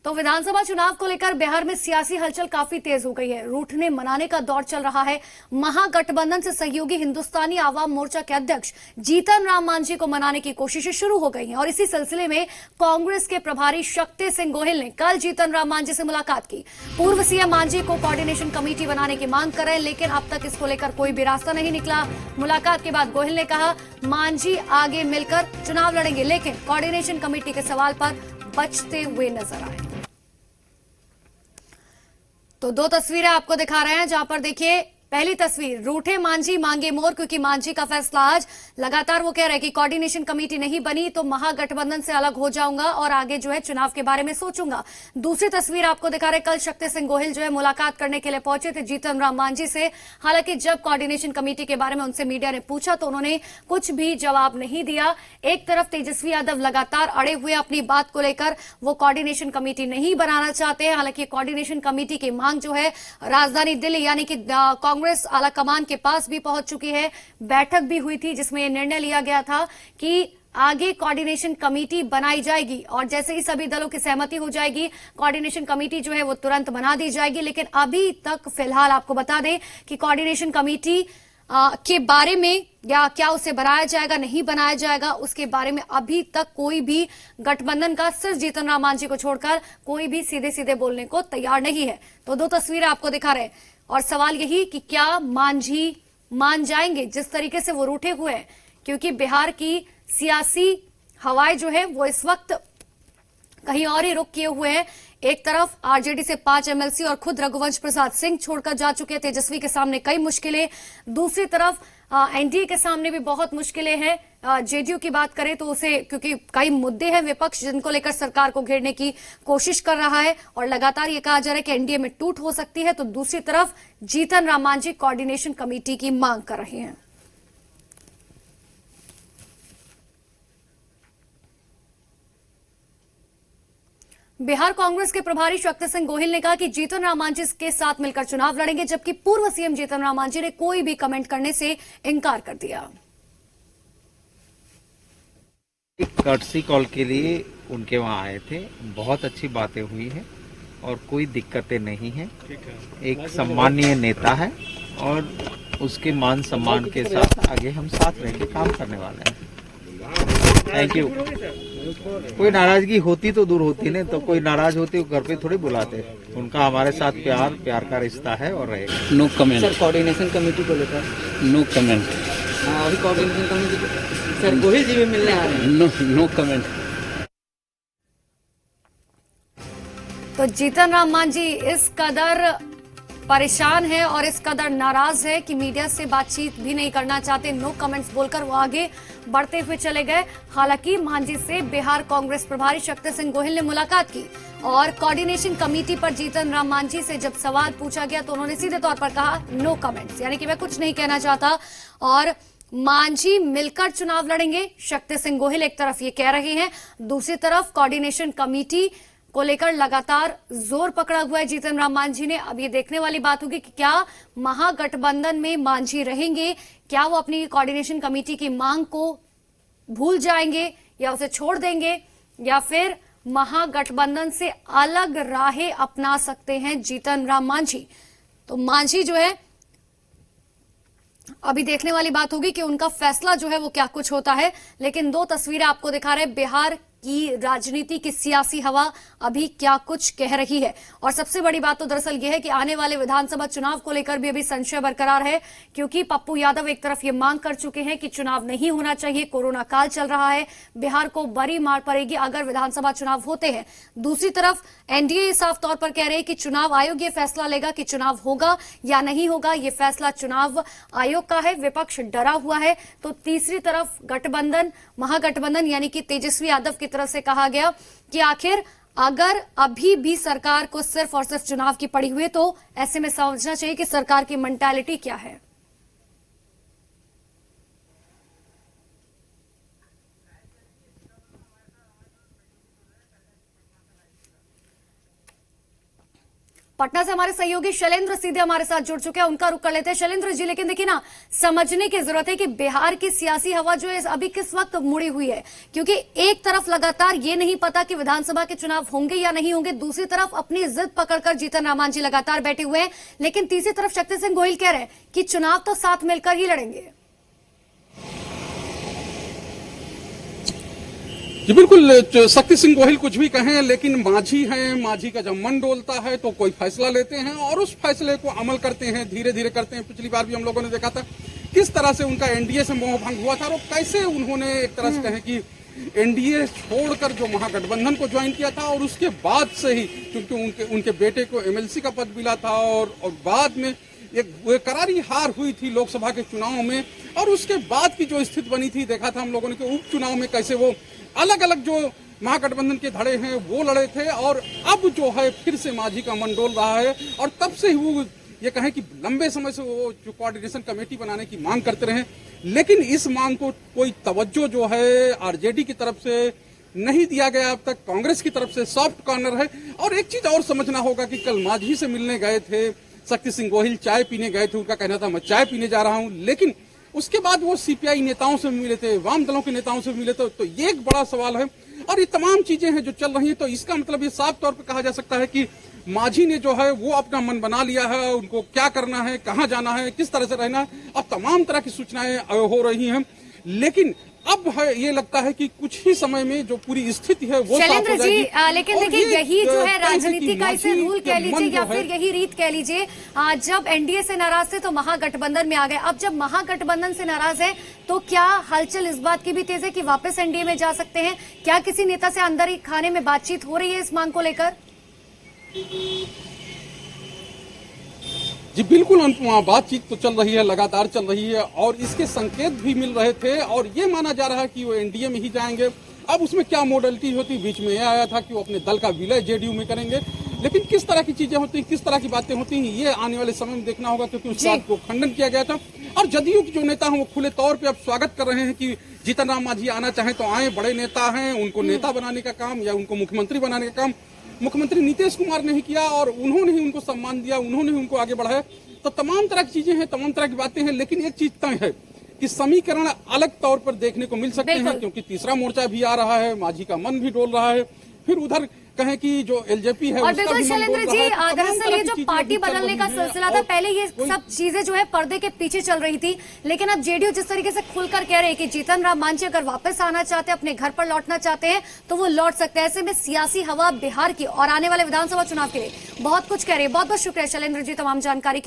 तो विधानसभा चुनाव को लेकर बिहार में सियासी हलचल काफी तेज हो गई है। रूठने मनाने का दौर चल रहा है। महागठबंधन से सहयोगी हिंदुस्तानी आवाम मोर्चा के अध्यक्ष जीतन राम मांझी को मनाने की कोशिशें शुरू हो गई हैं और इसी सिलसिले में कांग्रेस के प्रभारी शक्ति सिंह गोहिल ने कल जीतन राम मांझी से मुलाकात की। पूर्व सीएम मांझी को कोऑर्डिनेशन कमेटी बनाने की मांग कर रहे, लेकिन अब तक इसको लेकर कोई भी रास्ता नहीं निकला। मुलाकात के बाद गोहिल ने कहा मांझी आगे मिलकर चुनाव लड़ेंगे, लेकिन कोऑर्डिनेशन कमेटी के सवाल पर बचते हुए नजर आए। तो दो तस्वीरें आपको दिखा रहे हैं, जहां पर देखिए पहली तस्वीर, रूठे मांझी मांगे मोर, क्योंकि मांझी का फैसला आज लगातार वो कह रहे हैं कि कोऑर्डिनेशन कमेटी नहीं बनी तो महागठबंधन से अलग हो जाऊंगा और आगे जो है चुनाव के बारे में सोचूंगा। दूसरी तस्वीर आपको दिखा रहे, कल शक्ति सिंह गोहिल जो है मुलाकात करने के लिए पहुंचे थे जीतन राम मांझी से। हालांकि जब कोऑर्डिनेशन कमेटी के बारे में उनसे मीडिया ने पूछा तो उन्होंने कुछ भी जवाब नहीं दिया। एक तरफ तेजस्वी यादव लगातार अड़े हुए अपनी बात को लेकर, वो कोऑर्डिनेशन कमेटी नहीं बनाना चाहते हैं। हालांकि कोऑर्डिनेशन कमेटी की मांग जो है राजधानी दिल्ली यानी कि कांग्रेस आलाकमान के पास भी पहुंच चुकी है। बैठक भी हुई थी जिसमें यह निर्णय लिया गया था कि आगे कोऑर्डिनेशन कमेटी बनाई जाएगी और जैसे ही सभी दलों की सहमति हो जाएगी कोऑर्डिनेशन कमेटी जो है वो तुरंत बना दी जाएगी। लेकिन अभी तक फिलहाल आपको बता दें कि कोऑर्डिनेशन कमेटी के बारे में या क्या उसे बनाया जाएगा नहीं बनाया जाएगा उसके बारे में अभी तक कोई भी गठबंधन का, सिर्फ जीतन राम मांझी को छोड़कर कोई भी सीधे सीधे बोलने को तैयार नहीं है। तो दो तस्वीरें आपको दिखा रहे हैं और सवाल यही कि क्या मांझी मान जाएंगे जिस तरीके से वो रूठे हुए हैं, क्योंकि बिहार की सियासी हवाएं जो है वो इस वक्त कहीं और ही रुख किए हुए हैं। एक तरफ आरजेडी से 5 एमएलसी और खुद रघुवंश प्रसाद सिंह छोड़कर जा चुके, तेजस्वी के सामने कई मुश्किलें। दूसरी तरफ एनडीए के सामने भी बहुत मुश्किलें हैं। जेडीयू की बात करें तो उसे, क्योंकि कई मुद्दे हैं विपक्ष जिनको लेकर सरकार को घेरने की कोशिश कर रहा है और लगातार ये कहा जा रहा है कि एनडीए में टूट हो सकती है। तो दूसरी तरफ जीतन राम मांझी कोऑर्डिनेशन कमेटी की मांग कर रहे हैं। बिहार कांग्रेस के प्रभारी शक्ति सिंह गोहिल ने कहा कि जीतन राम मांझी के साथ मिलकर चुनाव लड़ेंगे, जबकि पूर्व सीएम जीतन राम मांझी ने कोई भी कमेंट करने से इनकार कर दिया। एक कर्टसी कॉल के लिए उनके वहां आए थे, बहुत अच्छी बातें हुई है और कोई दिक्कतें नहीं है। एक सम्मानीय नेता है और उसके मान सम्मान के साथ आगे हम साथ रह के काम करने वाले हैं। Thank you. कोई नाराजगी होती तो दूर होती नहीं, तो कोई नाराज होती घर पे थोड़ी बुलाते। उनका हमारे साथ प्यार का रिश्ता है और रहेगा। No comment. Sir coordination committee को लेकर नो कमेंट। अभी coordination committee sir Gohil ji भी मिलने आ रहे हैं। No comment. तो जीतन राम मांझी इस कदर परेशान है और इस कदर नाराज है कि मीडिया से बातचीत भी नहीं करना चाहते। नो कमेंट्स बोलकर वो आगे बढ़ते हुए चले गए। हालांकि मांझी से बिहार कांग्रेस प्रभारी शक्ति सिंह गोहिल ने मुलाकात की और कोऑर्डिनेशन कमेटी पर जीतन राम मांझी से जब सवाल पूछा गया तो उन्होंने सीधे तौर पर कहा नो कमेंट्स, यानी कि मैं कुछ नहीं कहना चाहता और मांझी मिलकर चुनाव लड़ेंगे। शक्ति सिंह गोहिल एक तरफ ये कह रहे हैं, दूसरी तरफ कोऑर्डिनेशन कमेटी को लेकर लगातार जोर पकड़ा हुआ है जीतन राम मांझी ने। अब ये देखने वाली बात होगी कि क्या महागठबंधन में मांझी रहेंगे, क्या वो अपनी कोऑर्डिनेशन कमेटी की मांग को भूल जाएंगे या उसे छोड़ देंगे, या फिर महागठबंधन से अलग राहें अपना सकते हैं जीतन राम मांझी। तो मांझी जो है अभी देखने वाली बात होगी कि उनका फैसला जो है वो क्या कुछ होता है। लेकिन दो तस्वीरें आपको दिखा रहे हैं, बिहार की राजनीति की सियासी हवा अभी क्या कुछ कह रही है। और सबसे बड़ी बात तो दरअसल यह है कि आने वाले विधानसभा चुनाव को लेकर भी अभी संशय बरकरार है, क्योंकि पप्पू यादव एक तरफ ये मांग कर चुके हैं कि चुनाव नहीं होना चाहिए, कोरोना काल चल रहा है, बिहार को बड़ी मार पड़ेगी अगर विधानसभा चुनाव होते हैं। दूसरी तरफ एनडीए साफ तौर पर कह रहे हैं कि चुनाव आयोग ये फैसला लेगा कि चुनाव होगा या नहीं होगा, ये फैसला चुनाव आयोग का है। विपक्ष डरा हुआ है। तो तीसरी तरफ गठबंधन, महागठबंधन यानी कि तेजस्वी यादव की तरफ से कहा गया कि आखिर अगर अभी भी सरकार को सिर्फ और सिर्फ चुनाव की पड़ी हुई है तो ऐसे में समझना चाहिए कि सरकार की मेंटालिटी क्या है। पटना से हमारे सहयोगी शैलेंद्र सीधे हमारे साथ जुड़ चुके हैं, उनका रुख कर लेते हैं। शैलेंद्र जी, लेकिन देखिए ना, समझने की जरूरत है कि बिहार की सियासी हवा जो है अभी किस वक्त मुड़ी हुई है, क्योंकि एक तरफ लगातार ये नहीं पता कि विधानसभा के चुनाव होंगे या नहीं होंगे, दूसरी तरफ अपनी जिद पकड़कर जीतन राम मांझी लगातार बैठे हुए हैं, लेकिन तीसरी तरफ शक्ति सिंह गोहिल कह रहे हैं कि चुनाव तो साथ मिलकर ही लड़ेंगे। जी बिल्कुल, शक्ति सिंह गोहिल कुछ भी कहें, लेकिन मांझी हैं, मांझी का जब मन डोलता है तो कोई फैसला लेते हैं और उस फैसले को अमल करते हैं, धीरे धीरे करते हैं। पिछली बार भी हम लोगों ने देखा था किस तरह से उनका एनडीए से मोह भंग हुआ था और कैसे उन्होंने एक तरह से कहें कि एनडीए छोड़कर जो महागठबंधन को ज्वाइन किया था और उसके बाद से ही, क्योंकि उनके बेटे को एमएलसी का पद मिला था और बाद में एक करारी हार हुई थी लोकसभा के चुनाव में, और उसके बाद की जो स्थिति बनी थी, देखा था हम लोगों ने कि उपचुनाव में कैसे वो अलग अलग जो महागठबंधन के धड़े हैं वो लड़े थे, और अब जो है फिर से मांझी का मन डोल रहा है। और तब से ही वो ये कहें कि लंबे समय से वो जो कोऑर्डिनेशन कमेटी बनाने की मांग करते रहे, लेकिन इस मांग को कोई तवज्जो जो है आरजेडी की तरफ से नहीं दिया गया अब तक, कांग्रेस की तरफ से सॉफ्ट कॉर्नर है। और एक चीज और समझना होगा कि कल मांझी से मिलने गए थे शक्ति सिंह गोहिल, चाय पीने गए थे, उनका कहना था मैं चाय पीने जा रहा हूं, लेकिन उसके बाद वो सीपीआई नेताओं से मिले थे, वाम दलों के नेताओं से मिले थे। तो ये एक बड़ा सवाल है, और ये तमाम चीजें हैं जो चल रही हैं, तो इसका मतलब ये साफ तौर पर कहा जा सकता है कि मांझी ने जो है वो अपना मन बना लिया है, उनको क्या करना है, कहां जाना है, किस तरह से रहना है, अब तमाम तरह की सूचनाएं हो रही हैं। लेकिन अब है ये लगता है कि कुछ ही समय में जो पूरी स्थिति है वो शैलेंद्र जी, लेकिन देखिए यही जो है राजनीति का इसे रूल कह लीजिए या फिर यही रीत कह लीजिए, जब एनडीए से नाराज थे तो महागठबंधन में आ गए, अब जब महागठबंधन से नाराज है तो क्या हलचल इस बात की भी तेज है कि वापस एनडीए में जा सकते हैं? क्या किसी नेता से अंदर ही खाने में बातचीत हो रही है इस मांग को लेकर? जी बिल्कुल, वहाँ बातचीत तो चल रही है, लगातार चल रही है, और इसके संकेत भी मिल रहे थे, और ये माना जा रहा है कि वो एनडीए में ही जाएंगे। अब उसमें क्या मॉडलिटी होती, बीच में यह आया था कि वो अपने दल का विलय जेडीयू में करेंगे, लेकिन किस तरह की चीजें होती, किस तरह की बातें होती हैं, ये आने वाले समय में देखना होगा, क्योंकि उस बात को खंडन किया गया था। और जदयू के जो नेता हैं वो खुले तौर पर अब स्वागत कर रहे हैं कि जीतन राम मांझी आना चाहें तो आए, बड़े नेता हैं, उनको नेता बनाने का काम या उनको मुख्यमंत्री बनाने का काम मुख्यमंत्री नीतीश कुमार ने ही किया, और उन्होंने ही उनको सम्मान दिया, उन्होंने ही उनको आगे बढ़ाया। तो तमाम तरह की चीजें हैं, तमाम तरह की बातें हैं, लेकिन एक चीज तय है कि समीकरण अलग तौर पर देखने को मिल सकते हैं, क्योंकि तीसरा मोर्चा भी आ रहा है, मांझी का मन भी डोल रहा है, फिर उधर कहें कि जो एलजेपी है और उसका बिल्कुल भी मन शैलेंद्र डोल जी, रहा है। दरअसल ये जो पार्टी बदलने का सिलसिला था, पहले ये सब चीजें जो है पर्दे के पीछे चल रही थी, लेकिन अब जेडीयू जिस तरीके से खुलकर कह रहे हैं कि जीतन राम मांझी अगर वापस आना चाहते हैं, अपने घर पर लौटना चाहते हैं, तो वो लौट सकते हैं। ऐसे में सियासी हवा बिहार की और आने वाले विधानसभा चुनाव के लिए बहुत कुछ कह रही है। बहुत बहुत शुक्रिया शैलेंद्र जी तमाम जानकारी के